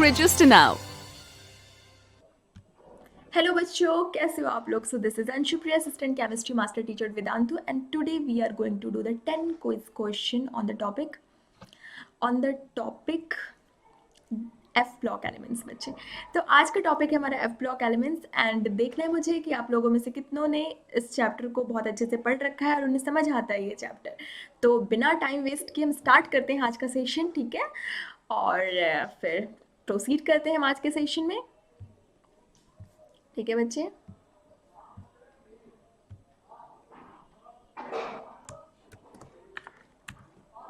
Register now. Hello बच्चों, कैसे हो आप लोग? So this is Anshupriya, assistant chemistry master teacher Vedantu, and today we are going to do the 10 quiz question on the topic F block elements. बच्चे, तो आज का टॉपिक है हमारा एफ ब्लॉक एलिमेंट्स, एंड देखना है मुझे कि आप लोगों में से कितनों ने इस चैप्टर को बहुत अच्छे से पढ़ रखा है और उन्हें समझ आता है ये चैप्टर। तो बिना टाइम वेस्ट किए हम स्टार्ट करते हैं आज का सेशन, ठीक है? और फिर प्रोसीड करते हैं हम आज के सेशन में, ठीक है बच्चे?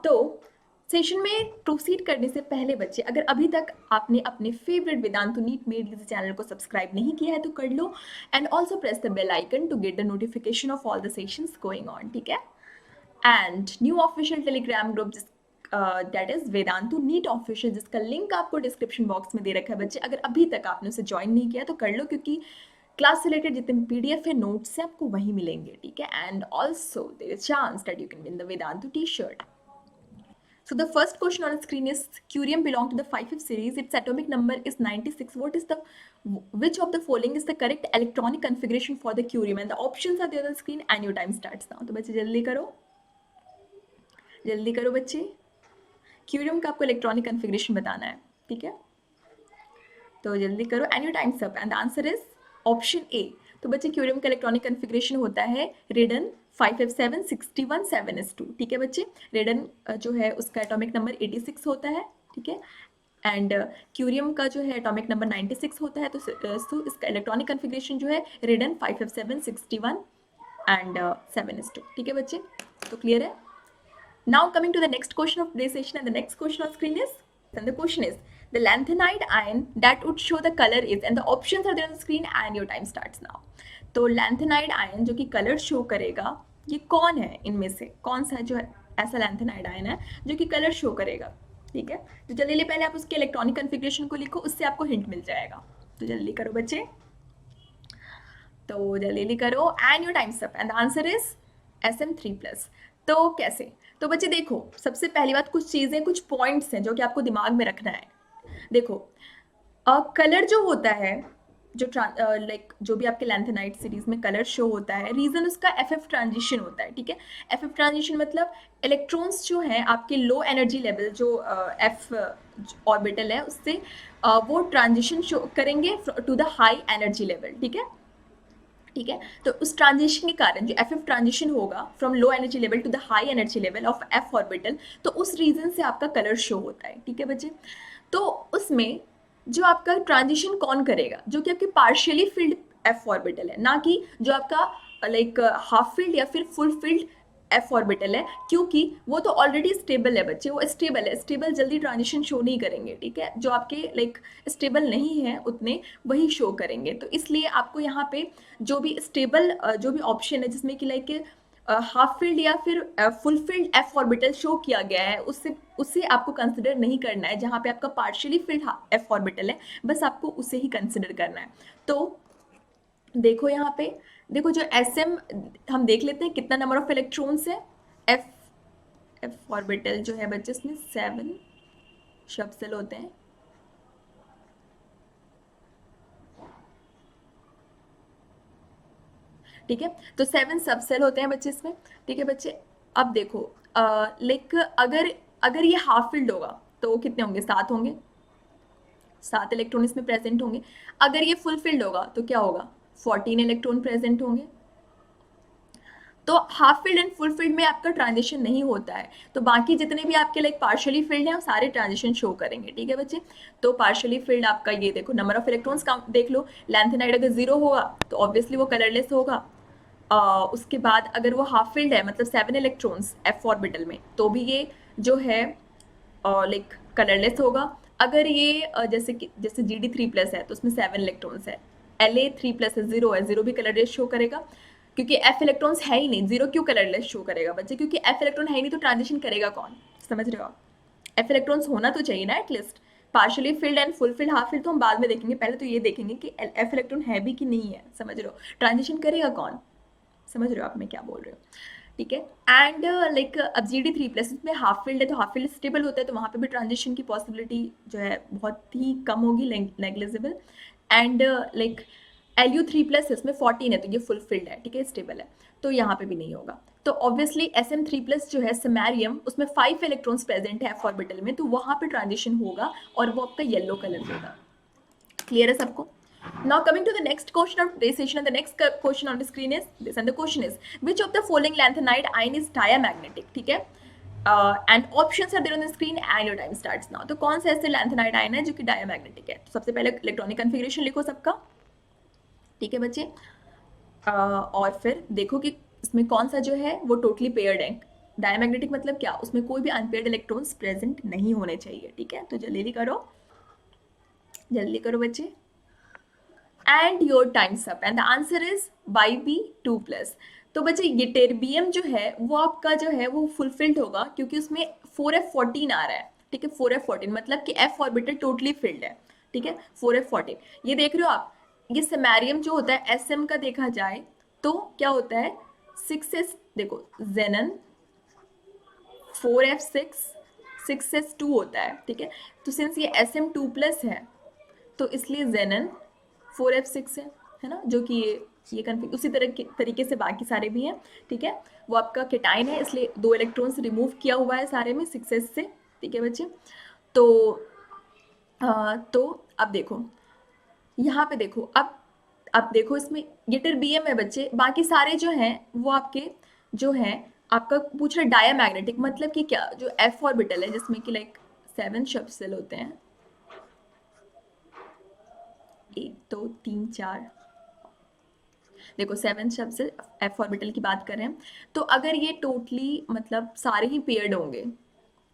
तो सेशन में प्रोसीड करने से पहले बच्चे, अगर अभी तक आपने अपने favourite Vedantu NEET made easy channel को सब्सक्राइब नहीं किया है तो कर लो, and also press the bell icon to get the notification of all the sessions going on, ठीक है? And new official Telegram group that is Vedantu NEET official, जिसका लिंक आपको डिस्क्रिप्शन बॉक्स में दे रखा है बच्चे। अगर अभी तक आपने उसे ज्वाइन नहीं किया तो कर लो, क्योंकि क्लास से रिलेटेड जितने पीडीएफ है, नोट्स है, आपको वहीं मिलेंगे, ठीक है? And also there is chance that you can win the Vedantu T shirt. So the first question on the screen is curium belong to the 5F series. Its atomic number is 96. Which of the following is the correct electronic configuration for the curium? And the options are there on the screen, and your time starts now. तो बच्चे जल्दी करो बच्चे. Curium का आपको electronic configuration बताना है, ठीक है? तो जल्दी करो, and your time's up, and the answer is option A. तो बच्चे क्यूरियम का इलेक्ट्रॉनिक कन्फिग्रेशन होता है रेडन 5F7 61 7s2, ठीक है बच्चे? रेडन जो है उसका एटॉमिक नंबर 86 होता है, ठीक है? एंड क्यूरियम का जो है एटॉमिक नंबर 96 होता है, तो इसका इलेक्ट्रॉनिक कन्फिग्रेशन जो है रेडन 5F7 61 एंड 7s2, ठीक है बच्चे? तो क्लियर है? Now coming to the next question of today's session, and the next question on screen is, and the question is, the lanthanide ion that would show the color is, and the options are there on the screen, and your time starts now. तो lanthanide ion जो कि colour show करेगा, ये कौन है इनमें से? कौन सा जो है ऐसा lanthanide ion है जो कि कलर शो करेगा, ठीक है? तो जल्दी पहले आप उसके इलेक्ट्रॉनिक कन्फिग्रेशन को लिखो, उससे आपको हिंट मिल जाएगा. तो जल्दी करो बच्चे, तो जल्दी करो, and your time's up, and the answer is Sm3+. तो कैसे? तो बच्चे देखो, सबसे पहली बात, कुछ चीज़ें, कुछ पॉइंट्स हैं जो कि आपको दिमाग में रखना है. देखो, कलर जो होता है, जो जो भी आपके लैंथेनाइट सीरीज में कलर शो होता है, रीज़न उसका एफ ट्रांजिशन होता है, ठीक है? एफ ट्रांजिशन मतलब इलेक्ट्रॉन्स जो हैं आपके लो एनर्जी लेवल, जो एफ ऑर्बिटल है, उससे वो ट्रांजिशन शो करेंगे to the high energy level, ठीक है? ठीक है, तो उस ट्रांजिशन के कारण जो एफ ट्रांजिशन होगा from low energy level to the high energy level of F orbital, तो उस रीजन से आपका कलर शो होता है, ठीक है बच्चे? तो उसमें जो आपका ट्रांजिशन कौन करेगा, जो कि आपकी पार्शियली फिल्ड एफ ऑर्बिटल है, ना कि जो आपका लाइक हाफ फिल्ड या फिर फुल फिल्ड एफ ऑर्बिटल है, क्योंकि वो तो ऑलरेडी स्टेबल है बच्चे, वो स्टेबल है, स्टेबल जल्दी ट्रांजिशन शो नहीं करेंगे, ठीक है? जो आपके लाइक स्टेबल नहीं है उतने, वही शो करेंगे. तो इसलिए आपको यहाँ पे जो भी स्टेबल जो भी ऑप्शन है जिसमें कि लाइक हाफ फील्ड या फिर full field F orbital show किया गया है, उससे आपको कंसिडर नहीं करना है. जहाँ पे आपका पार्शियली फील्ड एफ ऑर्बिटल है, बस आपको उसे ही कंसिडर करना है. तो देखो यहाँ पे, देखो जो Sm, हम देख लेते हैं कितना नंबर ऑफ इलेक्ट्रॉन्स है. एफ ऑर्बिटल जो है बच्चे, इसमें 7 सब सेल होते हैं, ठीक है? तो 7 सब सेल होते हैं बच्चे इसमें, ठीक है बच्चे? अब देखो, लाइक अगर ये हाफ फील्ड होगा तो कितने होंगे? 7 होंगे, 7 इलेक्ट्रॉन इसमें प्रेजेंट होंगे. अगर ये फुल फील्ड होगा तो क्या होगा? 14 इलेक्ट्रॉन प्रेजेंट होंगे. तो half field and full field में आपका ट्रांजिशन नहीं होता है, तो बाकी जितने भी आपके लाइक पार्शियली फील्ड हैं वो सारे ट्रांजिशन शो करेंगे, ठीक है बच्चे? तो पार्शियली फील्ड आपका, ये देखो नंबर ऑफ इलेक्ट्रॉन्स काउंट देख लो. लैंथेनाइड अगर 0 होगा तो ऑब्वियसली वो कलरलेस होगा. उसके बाद अगर वो हाफ फील्ड है, मतलब 7 इलेक्ट्रॉन्स एफ ऑर्बिटल में, तो भी ये जो है लाइक कलरलेस होगा. अगर ये जैसे Gd3+ है तो उसमें 7 इलेक्ट्रॉन्स है. La3+ है, 0 है, 0 भी कलरलेस शो करेगा, क्योंकि एफ इलेक्ट्रॉन्स है ही नहीं. 0 क्यों कलरलेस शो करेगा बच्चे? क्योंकि एफ इलेक्ट्रॉन है ही नहीं, तो ट्रांजिशन करेगा कौन? समझ रहे हो आप? एफ इलेक्ट्रॉन्स होना तो चाहिए ना at least. Partially field and full field, half field तो हम बाद में देखेंगे, पहले तो ये देखेंगे कि एफ इलेक्ट्रॉन है भी कि नहीं है. समझ रहे हो? ट्रांजिशन करेगा कौन? समझ रहे हो आप मैं क्या बोल रही हूँ? ठीक है। एंड लाइक अब Gd3+ इसमें हाफ फील्ड है, तो हाफ फील्ड स्टेबल होता है, तो वहाँ पे भी ट्रांजिशन की पॉसिबिलिटी जो है बहुत ही कम होगी, नेग्लिजिबल। एंड लाइक Lu3+ इसमें 14 है, तो ये फुल फील्ड है, ठीक है, स्टेबल है, तो यहाँ पे भी नहीं होगा। तो ऑब्वियसली Sm3+ जो है समैरियम, उसमें 5 इलेक्ट्रॉन्स प्रेजेंट है f ऑर्बिटल में, तो वहाँ पे ट्रांजिशन होगा और वो आपका येलो कलर होगा। क्लियर है सबको? Now coming to the next question of today's session, and the next question on the screen is this, and the question is which of the following lanthanide ion is diamagnetic? ठीक है, and options are there on the screen and your time starts now. तो कौन सा ऐसे lanthanide ion है जो कि diamagnetic है? तो सबसे पहले इलेक्ट्रॉनिक कन्फिग्रेशन लिखो सबका, ठीक है बच्चे, और फिर देखो कि इसमें कौन सा जो है वो टोटली पेयर्ड है। डायमैग्नेटिक मतलब क्या? उसमें कोई भी अनपेयर्ड इलेक्ट्रॉन्स प्रेजेंट नहीं होने चाहिए, ठीक है। तो जल्दी करो, जल्दी करो बच्चे, and your time's up, and the answer is Yb2+। तो बच्चे ये टेरबियम जो है वो आपका जो है वो फुलफिल्ड होगा, क्योंकि उसमें 4f14 आ रहा है, ठीक है, 4f14 मतलब कि f ऑर्बिटल टोटली फिल्ड है, ठीक है, 4f14। ये देख रहे हो आप, ये समैरियम जो होता है Sm का देखा जाए तो क्या होता है, 6s, देखो जेनन 4f6 6s2 होता है, ठीक है। तो सिंस ये Sm2+ है तो इसलिए जेनन 4f6 है ना, जो कि ये कन्फिग उसी तरीके से बाकी सारे भी हैं, ठीक है। वो आपका केटाइन है, इसलिए 2 इलेक्ट्रॉन्स रिमूव किया हुआ है सारे में 6s से, ठीक है बच्चे। तो अब देखो यहाँ पे देखो, अब देखो इसमें ये टेरबियम है बच्चे, बाकी सारे जो हैं वो आपके जो हैं आपका पूछ रहा डायमैग्नेटिक मतलब कि क्या, जो f ऑर्बिटल है जिसमें कि लाइक 7 शब सेल होते हैं, 1 2 3 4, देखो 7 शब्द से f ऑर्बिटल की बात कर रहे हैं, तो अगर ये टोटली मतलब सारे ही पेयर्ड होंगे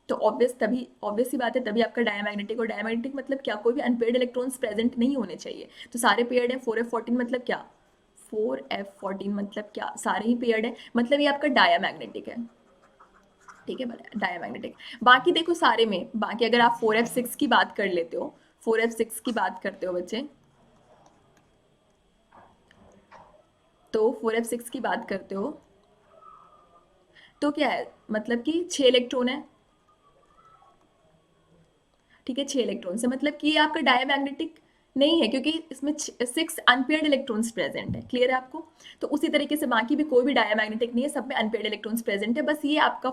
तो ऑब्वियस सी बात है, तभी आपका डायमैग्नेटिक। और डायमैग्नेटिक मतलब क्या, कोई भी अनपेयर्ड इलेक्ट्रॉन्स प्रेजेंट नहीं होने चाहिए, तो सारे पेयर्ड है। 4f14 मतलब क्या, 4f14 मतलब क्या, सारे ही पेयर्ड है, मतलब ये आपका डायमैग्नेटिक है, ठीक है, डायमैग्नेटिक। बाकी देखो सारे में, बाकी अगर आप 4f6 की बात कर लेते हो, 4f6 की बात करते हो बच्चे, तो 4f6 की बात करते हो तो क्या है, मतलब कि 6 इलेक्ट्रॉन है, ठीक है, 6 इलेक्ट्रॉन से मतलब कि ये आपका डायमैग्नेटिक नहीं है, क्योंकि इसमें 6 अनपेयर्ड इलेक्ट्रॉन्स प्रेजेंट है। क्लियर है आपको? तो उसी तरीके से बाकी भी कोई भी डायमैग्नेटिक नहीं है, सब में अनपेयर्ड इलेक्ट्रॉन्स प्रेजेंट है, बस ये आपका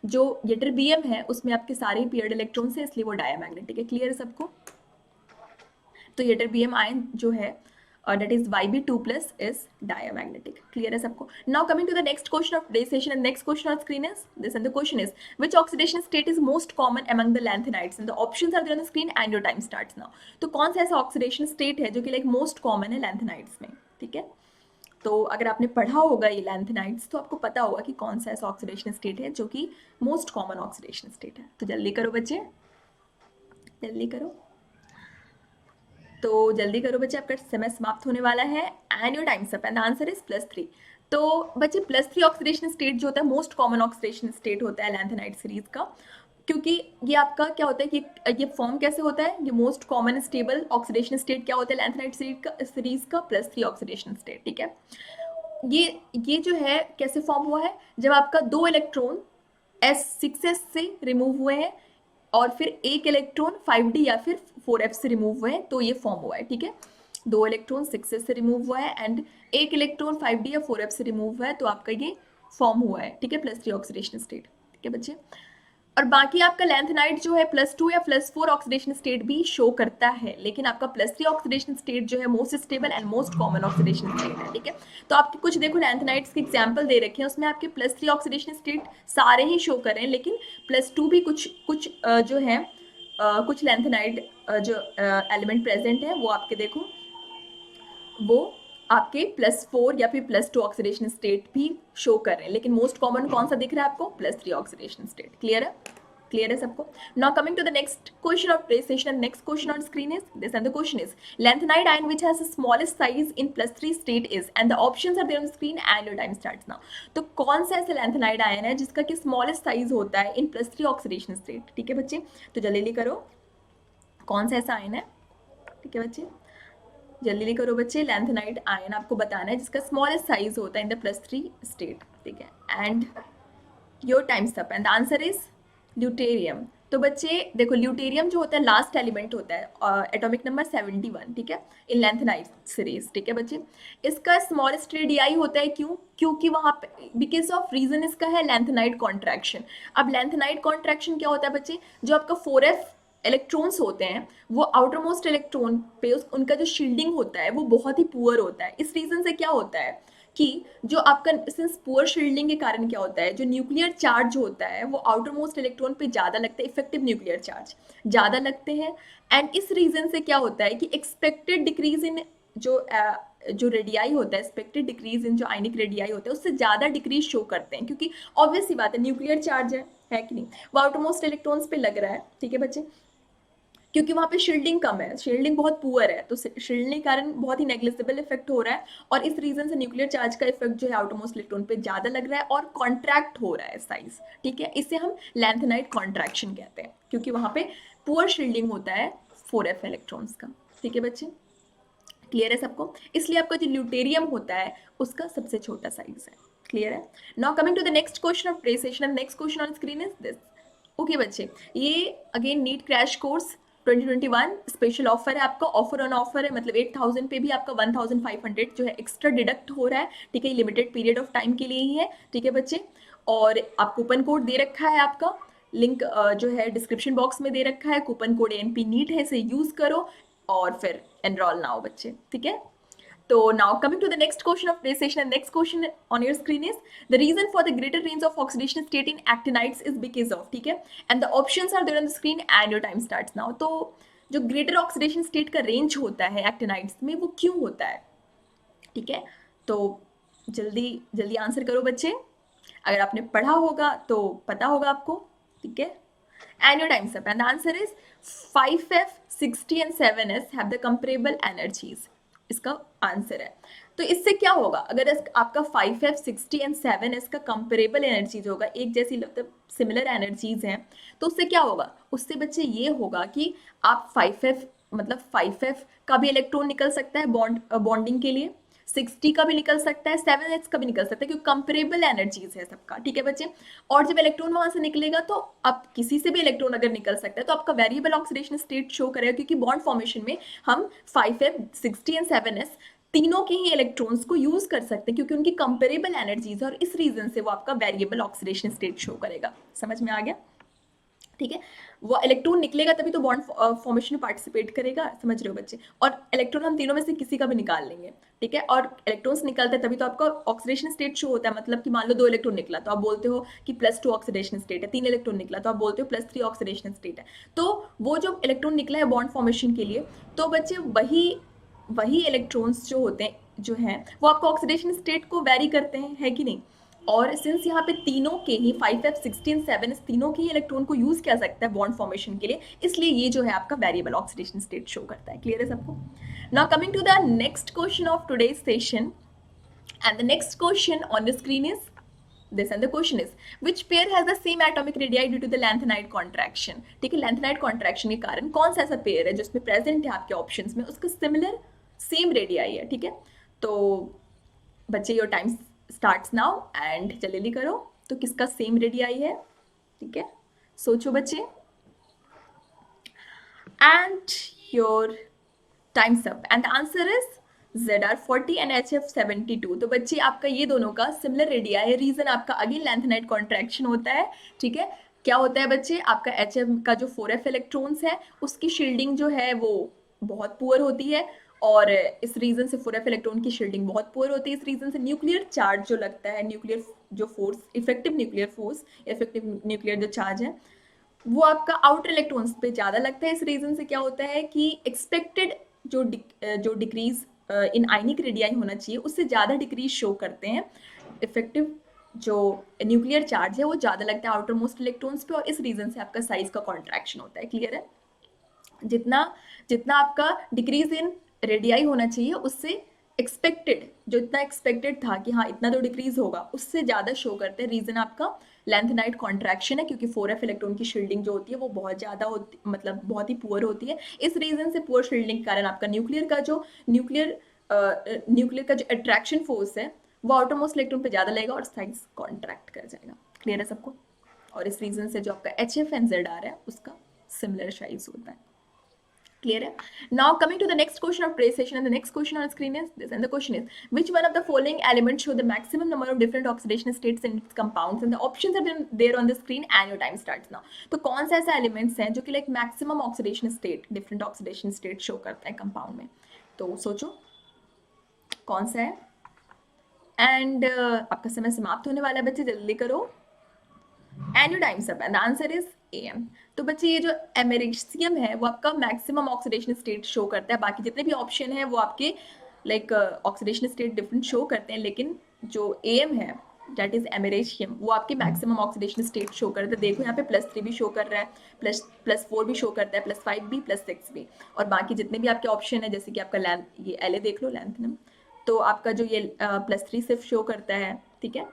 जो ये टेरबियम है उसमें आपके सारे ही पेयर्ड इलेक्ट्रॉन्स है, इसलिए वो डायमैग्नेटिक है। क्लियर है सबको? तो ये टेरबियम आयन जो है that is Yb2+ is diamagnetic. Clear है सबको? Now coming to the next question of today's session, and next question on screen is this, and the question is which oxidation state is most common among the lanthanides, and the options are there on the screen and your time starts now. तो कौन सा ऐसा oxidation state है जो कि like most common है lanthanides में, ठीक है। तो अगर आपने पढ़ा होगा ये लैंथेनाइड्स तो आपको पता होगा कि कौन सा ऐसा ऑक्सीडेशन स्टेट है जो कि मोस्ट कॉमन ऑक्सीडेशन स्टेट है। तो जल्दी करो बच्चे, जल्दी करो, तो जल्दी करो बच्चे, आपका समय समाप्त होने वाला है, and your time's up, and answer is +3। तो बच्चे +3 ऑक्सीडेशन स्टेट जो होता है मोस्ट कॉमन ऑक्सीडेशन स्टेट होता है लैंथेनाइड सीरीज का, क्योंकि ये आपका क्या होता है कि ये फॉर्म कैसे होता है, ये most common stable oxidation state क्या होता है लैंथेनाइड सीरीज का +3 ऑक्सीडेशन स्टेट, ठीक है। ये जो है कैसे फॉर्म हुआ है, जब आपका 2 इलेक्ट्रॉन S6s से रिमूव हुए हैं और फिर एक इलेक्ट्रॉन 5d या फिर 4f से रिमूव हुए हैं, तो ये फॉर्म हुआ है, ठीक है। 2 इलेक्ट्रॉन 6s से रिमूव हुआ है एंड एक इलेक्ट्रॉन 5d या 4f से रिमूव हुआ है, तो आपका ये फॉर्म हुआ है, ठीक है, +3 ऑक्सीडेशन स्टेट, ठीक है बच्चे। और बाकी आपका लैंथेनाइड जो है +2 या +4 ऑक्सीडेशन स्टेट भी शो करता है, लेकिन आपका +3 ऑक्सीडेशन स्टेट जो है most stable and most common oxidation state है, ठीक है। तो आपके कुछ देखो लैंथेनाइड्स के एग्जांपल दे रखे हैं, उसमें आपके +3 ऑक्सीडेशन स्टेट सारे ही शो कर रहे हैं, लेकिन +2 भी कुछ जो है कुछ लैंथेनाइड जो एलिमेंट प्रेजेंट है वो आपके देखो, वो आपके +4 या फिर +2 ऑक्सीडेशन स्टेट भी शो कर रहे हैं, लेकिन मोस्ट कॉमन कौन सा दिख रहा है आपको, +3 ऑक्सीडेशन स्टेट। क्लियर है? क्लियर है सबको? Now coming to the next question of today's session, next question on screen is this, and the question is lanthanide ion which has the smallest size in +3 state is, and the options are there on the screen and your time starts now. तो कौन सा ऐसा lanthanide ion है जिसका कि smallest size होता है इन +3 oxidation state, ठीक है बच्चे। तो जल्दी करो, कौन सा ऐसा आयन है, ठीक है बच्चे। जल्दी करो बच्चे। लैंथेनाइट आयन आपको बताना है जिसका स्मॉलेस्ट साइज होता है इन द +3 स्टेट, ठीक है। And your time's up and the answer is lutetium. तो बच्चे देखो, ल्यूटेरियम जो होता है लास्ट एलिमेंट होता है, एटॉमिक नंबर 71, ठीक है, इन लैंथेनाइट सीरीज, ठीक है बच्चे। इसका स्मॉलेस्ट रेडियाई होता है, क्यों? क्योंकि वहाँ पे बिकॉज ऑफ रीजन इसका है लैंथेनाइट कॉन्ट्रैक्शन। अब लैंथेनाइट कॉन्ट्रैक्शन क्या होता है बच्चे? जो आपका 4f इलेक्ट्रॉन्स होते हैं वो आउटर मोस्ट इलेक्ट्रॉन पे उनका जो शील्डिंग होता है वो बहुत ही पुअर होता है। इस रीजन से क्या होता है कि जो आपका सिंस पुअर शील्डिंग के कारण क्या होता है, जो न्यूक्लियर चार्ज होता है वो आउटर मोस्ट इलेक्ट्रॉन पे ज़्यादा लगता है, इफेक्टिव न्यूक्लियर चार्ज ज़्यादा लगते हैं। एंड इस रीजन से क्या होता है कि एक्सपेक्टेड डिक्रीज इन जो रेडियाई होता है, एक्सपेक्टेड डिक्रीज इन जो आयनिक रेडियाई होता है उससे ज़्यादा डिक्रीज शो करते हैं, क्योंकि ऑब्वियस सी बात है न्यूक्लियर चार्ज है कि नहीं, वो आउटर मोस्ट इलेक्ट्रॉन्स पे लग रहा है, ठीक है बच्चे। क्योंकि वहाँ पे शील्डिंग कम है, शील्डिंग बहुत पुअर है, तो शील्डिंग के कारण बहुत ही नेग्लिजिबल इफेक्ट हो रहा है, और इस रीजन से न्यूक्लियर चार्ज का इफेक्ट जो है आउटरमोस्ट इलेक्ट्रॉन पे ज़्यादा लग रहा है और कॉन्ट्रैक्ट हो रहा है साइज, ठीक है। इसे हम लैंथेनाइट कॉन्ट्रैक्शन कहते हैं, क्योंकि वहाँ पे पुअर शील्डिंग होता है 4f इलेक्ट्रॉन्स का, ठीक है बच्चे। क्लियर है सबको? इसलिए आपका जो ल्यूटेरियम होता है उसका सबसे छोटा साइज है। क्लियर है? Now coming to the next question of derivation, and next question on screen is this. Okay बच्चे, ये again NEET crash course 2021 special offer है आपका, ऑफर ऑन ऑफर है, मतलब 8000 पे भी आपका 1500 जो है एक्स्ट्रा डिडक्ट हो रहा है, ठीक है। लिमिटेड पीरियड ऑफ टाइम के लिए ही है, ठीक है बच्चे। और आप कूपन कोड दे रखा है, आपका लिंक जो है डिस्क्रिप्शन बॉक्स में दे रखा है, कूपन कोड ANP नीट है, इसे यूज करो और फिर एनरोल नाउ बच्चे, ठीक है। So now coming to the next question of today's session, and next question on your screen is the reason for the greater range of oxidation state in actinides is because of, ठीक है, and the options are there on the screen and your time starts now। तो जो greater oxidation state का range होता है actinides में वो क्यों होता है, ठीक है। तो जल्दी जल्दी आंसर करो बच्चे, अगर आपने पढ़ा होगा तो पता होगा आपको, ठीक है। And your time's up and the answer is 5f 60 and 7s have the comparable energies, इसका आंसर है। तो इससे क्या होगा, अगर आपका 5f 60 एंड 7s का कंपेरेबल एनर्जीज होगा, एक जैसी मतलब सिमिलर एनर्जीज हैं, तो उससे क्या होगा, उससे बच्चे ये होगा कि आप 5f मतलब 5f का भी इलेक्ट्रॉन निकल सकता है बॉन्डिंग के लिए, 60 का भी निकल सकता है, 7s का भी निकल सकता है, क्योंकि कंपेरेबल एनर्जीज है सबका, ठीक है बच्चे। और जब इलेक्ट्रॉन वहां से निकलेगा तो अब किसी से भी इलेक्ट्रॉन अगर निकल सकता है तो आपका वेरिएबल ऑक्सीडेशन स्टेट शो करेगा, क्योंकि बॉन्ड फॉर्मेशन में हम 5f 60 एंड 7s तीनों के ही इलेक्ट्रॉन्स को यूज कर सकते हैं, क्योंकि उनकी कंपेरेबल एनर्जीज है, और इस रीजन से वो आपका वेरिएबल ऑक्सीडेशन स्टेट शो करेगा। समझ में आ गया, ठीक है। वो इलेक्ट्रॉन निकलेगा तभी तो बॉन्ड फॉर्मेशन में पार्टिसिपेट करेगा, समझ रहे हो बच्चे। और इलेक्ट्रॉन हम तीनों में से किसी का भी निकाल लेंगे, ठीक है। और इलेक्ट्रॉन्स निकलते हैं तभी तो आपका ऑक्सीडेशन स्टेट शो होता है, मतलब कि मान लो 2 इलेक्ट्रॉन निकला तो आप बोलते हो कि +2 ऑक्सीडेशन स्टेट है, 3 इलेक्ट्रॉन निकला तो आप बोलते हो +3 ऑक्सीडेशन स्टेट है। तो वो जो इलेक्ट्रॉन निकला है बॉन्ड फॉर्मेशन के लिए, तो बच्चे वही इलेक्ट्रॉन्स जो होते हैं जो हैं वो आपको ऑक्सीडेशन स्टेट को वेरी करते हैं, है कि नहीं। और सिंस यहाँ पे तीनों के ही 5f 16 7 इस तीनों के ही इलेक्ट्रॉन को यूज किया सकता है बॉन्ड फॉर्मेशन के लिए, इसलिए ये जो है आपका वेरिएबल ऑक्सीडेशन स्टेट शो करता है। क्लियर है सबको? Now coming to the next question of today's session, and the next question on the screen is this, and the question is which pair has the same atomic radii due to the lanthanide contraction, ठीक है। lanthanide contraction के कारण कौन सा ऐसा pair है जो इसमें प्रेजेंट है आपके ऑप्शंस में, उसका सिमिलर सेम रेडियाई है, ठीक है। तो बच्चे your time starts now and जल्दी करो, तो किसका सेम रेडियाई है, ठीक है, सोचो बच्चे। And your time's up and the answer is ZR40 and HF72। तो बच्चे आपका ये दोनों का सिमिलर रेडिया है, रीजन आपका अगेन लैंथेनाइड कॉन्ट्रैक्शन होता है, ठीक है। क्या होता है बच्चे, आपका HF का जो 4f इलेक्ट्रॉन्स है उसकी शील्डिंग जो है वो बहुत पुअर होती है, और इस रीजन से 4f इलेक्ट्रॉन की शील्डिंग बहुत पुअर होती है, इस रीजन से न्यूक्लियर चार्ज जो लगता है, न्यूक्लियर जो force, effective nuclear force, effective nuclear जो चार्ज है वो आपका आउटर इलेक्ट्रॉन्स पे ज़्यादा लगता है। इस रीजन से क्या होता है कि एक्सपेक्टेड जो डिक्रीज इन आयनिक रेडियाई होना चाहिए उससे ज़्यादा डिक्रीज शो करते हैं, इफेक्टिव जो न्यूक्लियर चार्ज है वो ज़्यादा लगता है आउटर मोस्ट इलेक्ट्रॉन्स पे, और इस रीजन से आपका साइज का कॉन्ट्रैक्शन होता है। क्लियर है? जितना जितना आपका डिक्रीज इन रेडियाई होना चाहिए उससे एक्सपेक्टेड, जो इतना एक्सपेक्टेड था कि हाँ इतना तो डिक्रीज होगा, उससे ज़्यादा शो करते हैं। रीज़न आपका लेंथेनाइट कॉन्ट्रैक्शन है, क्योंकि 4f इलेक्ट्रॉन की शील्डिंग जो होती है वो बहुत ज़्यादा होती, मतलब बहुत ही पुअर होती है। इस रीज़न से पुअर शील्डिंग के कारण आपका न्यूक्लियर का जो अट्रैक्शन फोर्स है वो आउटरमोस्ट इलेक्ट्रॉन पे ज़्यादा लगेगा और साइज कॉन्ट्रैक्ट कर जाएगा। क्लियर है सबको? और इस रीज़न से जो आपका HF एंड ZR है उसका सिमिलर साइज होता है। Clear है? Now coming to the next question of today's session, and the next question on screen is this, and the question is, which one of the following elements show the maximum number of different oxidation states in its compounds, and the options are there on the screen and your time starts now. तो कौन सा ऐसा elements हैं जो कि like maximum oxidation state, different oxidation state show करता है compound में? तो सोचो कौन सा है। एंड आपका समय समाप्त होने वाला है बच्चे, जल्दी करो। And your time's up, and the answer is AM। तो बच्चे ये जो एमेरिशियम है वो आपका मैक्सिमम ऑक्सीडेशन स्टेट शो करता है। बाकी जितने भी ऑप्शन है वो आपके like oxidation state different show करते हैं, लेकिन जो AM है दैट इज एमेरेशियम वो आपके मैक्सिमम ऑक्सीडेशन स्टेट शो करता है। देखो यहाँ पे +3 भी शो कर रहा है, +4 भी शो करता है, +5 भी, +6 भी, और बाकी जितने भी आपके ऑप्शन है जैसे कि आपका ये LA देख लो, लैंथेनम, तो आपका जो ये +3 सिर्फ शो करता है। ठीक है,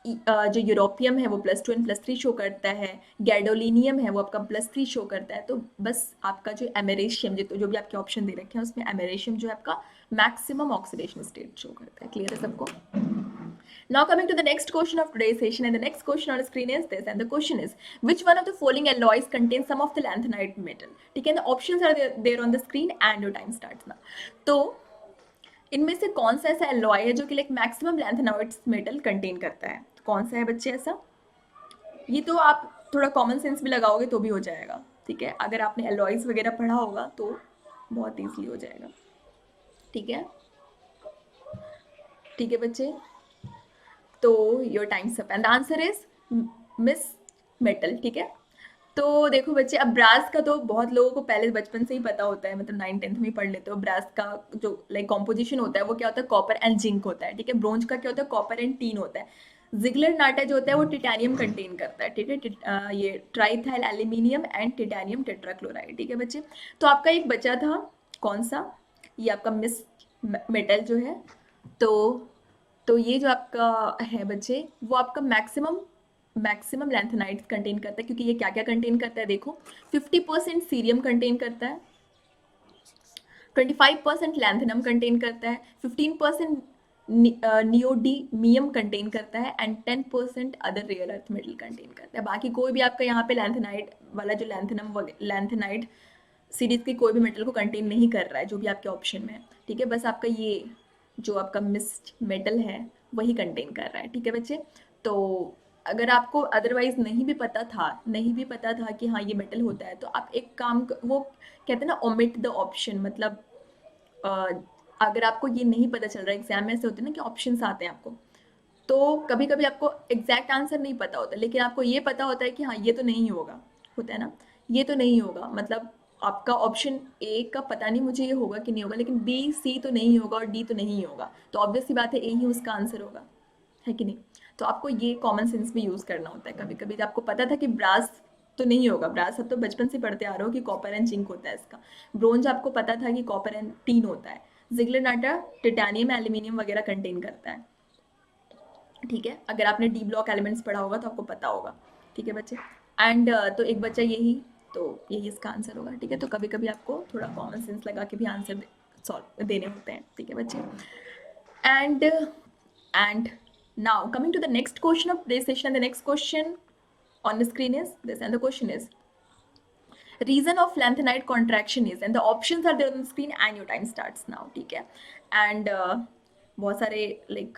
जो यूरोपियम है वो +2 एंड +3 शो करता है, गैडोलिनियम है वो आपका +3 शो करता है। तो बस आपका जो एमेरेशियम, जो भी आपके ऑप्शन दे रखे हैं उसमें एमेरेशियम जो है आपका मैक्सिमम ऑक्सीडेशन स्टेट शो करता है। क्लियर है सबको? Now coming to the next question of today's session, and the next question on the screen is this, and the question is, which one of the following alloys contains some of the lanthanide metal? ठीक है, the options are there on the screen and your time starts now. तो इनमें से कौन सा ऐसा alloy है जो कि like maximum lanthanides metal contain करता है? तो कौन सा है बच्चे ऐसा? ये तो आप थोड़ा कॉमन सेंस भी लगाओगे तो भी हो जाएगा। ठीक है, अगर आपने एलॉयज वगैरह पढ़ा होगा तो बहुत ईजिली हो जाएगा। ठीक है, ठीक है बच्चे, तो your time's up, and the answer is misch metal. ठीक है, तो देखो बच्चे, अब ब्रास का तो बहुत लोगों को पहले बचपन से ही पता होता है, मतलब 9th-10th में ही पढ़ लेते हो। ब्रास का जो लाइक कॉम्पोजिशन होता है वो क्या होता है, कॉपर एंड जिंक होता है। ठीक है, ब्रोंज का क्या होता है, कॉपर एंड टीन होता है। जिगलर नाटा जो होता है वो टिटेनियम कंटेन करता है। ठीक है, ये triethyl aluminium and titanium tetrachloride. ठीक है बच्चे, तो आपका एक बचा था कौन सा, ये आपका मिस मेटल जो है। तो ये जो आपका है बच्चे वो आपका मैक्सिमम लैंथेनाइड्स कंटेन करता है, क्योंकि ये क्या क्या कंटेन करता है देखो, 50% सीरियम कंटेन करता है, 25% लैंथेनम कंटेन करता है, 15% नियोडीमियम कंटेन करता है, and 10% other rare earth metal contain करता है। बाकी कोई भी आपका यहाँ पे लैंथेनाइड वाला जो लैंथेनाइड सीरीज की कोई भी मेटल को कंटेन नहीं कर रहा है जो भी आपके ऑप्शन में है। ठीक है, बस आपका ये जो आपका मिस्ट मेटल है वही कंटेन कर रहा है। ठीक है बच्चे, तो अगर आपको अदरवाइज नहीं भी पता था कि हाँ ये मेटल होता है, तो आप एक काम वो कहते हैं ना, ओमिट द ऑप्शन, मतलब अगर आपको ये नहीं पता चल रहा है, एग्जाम में ऐसे होते हैं ना कि ऑप्शंस आते हैं आपको, तो कभी कभी आपको एग्जैक्ट आंसर नहीं पता होता, लेकिन आपको ये पता होता है कि हाँ ये तो नहीं होगा, होता है ना, ये तो नहीं होगा, मतलब आपका ऑप्शन ए का पता नहीं मुझे ये होगा कि नहीं होगा, लेकिन बी सी तो नहीं होगा और डी तो नहीं होगा, तो ऑब्वियस सी बात है ए ही उसका आंसर होगा, है कि नहीं? तो आपको ये कॉमन सेंस भी यूज़ करना होता है। कभी कभी आपको पता था कि ब्रास तो नहीं होगा, ब्रास अब तो बचपन से पढ़ते आ रहे हो कि कॉपर एंड जिंक होता है इसका। ब्रोंज आपको पता था कि कॉपर एंड टीन होता है। जिगलर नाटा टिटेनियम एल्यूमिनियम वगैरह कंटेन करता है। ठीक है, अगर आपने डी ब्लॉक एलिमेंट्स पढ़ा होगा तो आपको पता होगा। ठीक है बच्चे, एंड तो एक बच्चा यही, तो यही इसका आंसर होगा। ठीक है, तो कभी कभी आपको थोड़ा कॉमन सेंस लगा के भी आंसर सॉल्व देने होते हैं। ठीक है बच्चे, and now coming to the next question of today's session, and the next question on the screen is this, and the question is, reason of lanthanide contraction is, and the options are there on the screen and your time starts now. ठीक है, and बहुत सारे like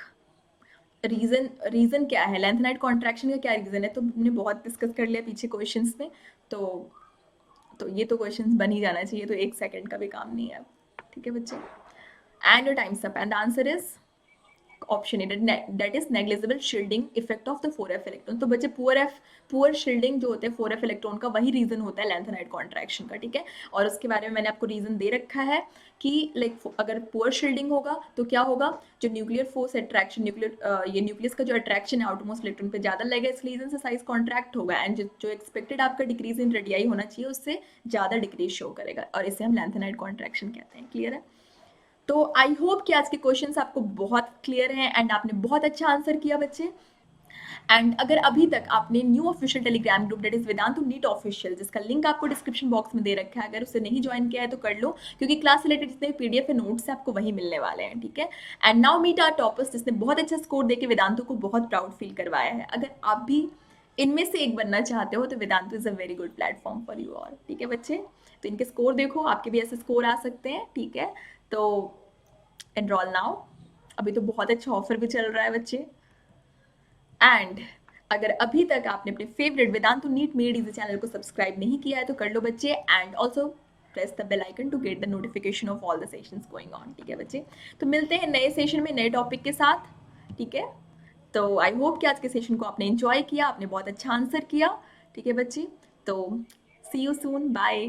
reason क्या है, lanthanide contraction का क्या reason है, तो हमने बहुत डिस्कस कर लिया पीछे क्वेश्चंस में, तो ये तो क्वेश्चंस बन ही जाना चाहिए, तो 1 सेकंड का भी काम नहीं है। ठीक है बच्चे, and your time's up, and the answer is option A, that is negligible shielding effect of the 4f electron. तो बच्चे पुअर शील्डिंग जो होते हैं 4f इलेक्ट्रॉन का, वही रीजन होता है लैंथेनाइड कॉन्ट्रैक्शन का। ठीक है, और उसके बारे में मैंने आपको रीजन दे रखा है कि लाइक अगर पुअर शील्डिंग होगा तो क्या होगा, जो न्यूक्लियर फोर्स अट्रैक्शन, ये न्यूक्लियस का जो अट्रैक्शन है आउटमोस्ट इलेक्ट्रॉन पे ज़्यादा लगेगा, इस रीजन से साइज कॉन्ट्रैक्ट होगा, एंड जो एक्सपेक्टेड आपका डिक्रीज इन रेडियाई होना चाहिए उससे ज़्यादा डिक्रीज शो करेगा, और इसे हम लैंथेनाइड कॉन्ट्रैक्शन कहते हैं। क्लियर है? तो आई होप कि आज के क्वेश्चंस आपको बहुत क्लियर हैं एंड आपने बहुत अच्छा आंसर किया बच्चे। एंड अगर अभी तक आपने new official Telegram group that is Vedantu NEET official, जिसका लिंक आपको डिस्क्रिप्शन बॉक्स में दे रखा है, अगर उसे नहीं ज्वाइन किया है तो कर लो, क्योंकि क्लास रिलेटेड जितने पीडीएफ है नोट्स आपको वहीं मिलने वाले हैं, ठीक है। And now meet our toppers, जिसने बहुत अच्छा स्कोर देके वेदांतु को बहुत प्राउड फील करवाया है। अगर आप भी इनमें से एक बनना चाहते हो तो Vedantu is a very good platform for you all, ठीक है बच्चे। तो इनके स्कोर देखो, आपके भी ऐसे स्कोर आ सकते हैं, ठीक है। तो एनरोल नाउ, अभी तो बहुत अच्छा ऑफर भी चल रहा है बच्चे। एंड अगर अभी तक आपने अपने favourite Vedantu NEET made easy channel को सब्सक्राइब नहीं किया है तो कर लो बच्चे, and also press the bell icon to get the notification of all the sessions going on, ठीक है बच्चे। तो मिलते हैं नए सेशन में नए टॉपिक के साथ, ठीक है। तो आई होप कि आज के सेशन को आपने एंजॉय किया, आपने बहुत अच्छा आंसर किया, ठीक है बच्चे। तो सी यू सून, बाय।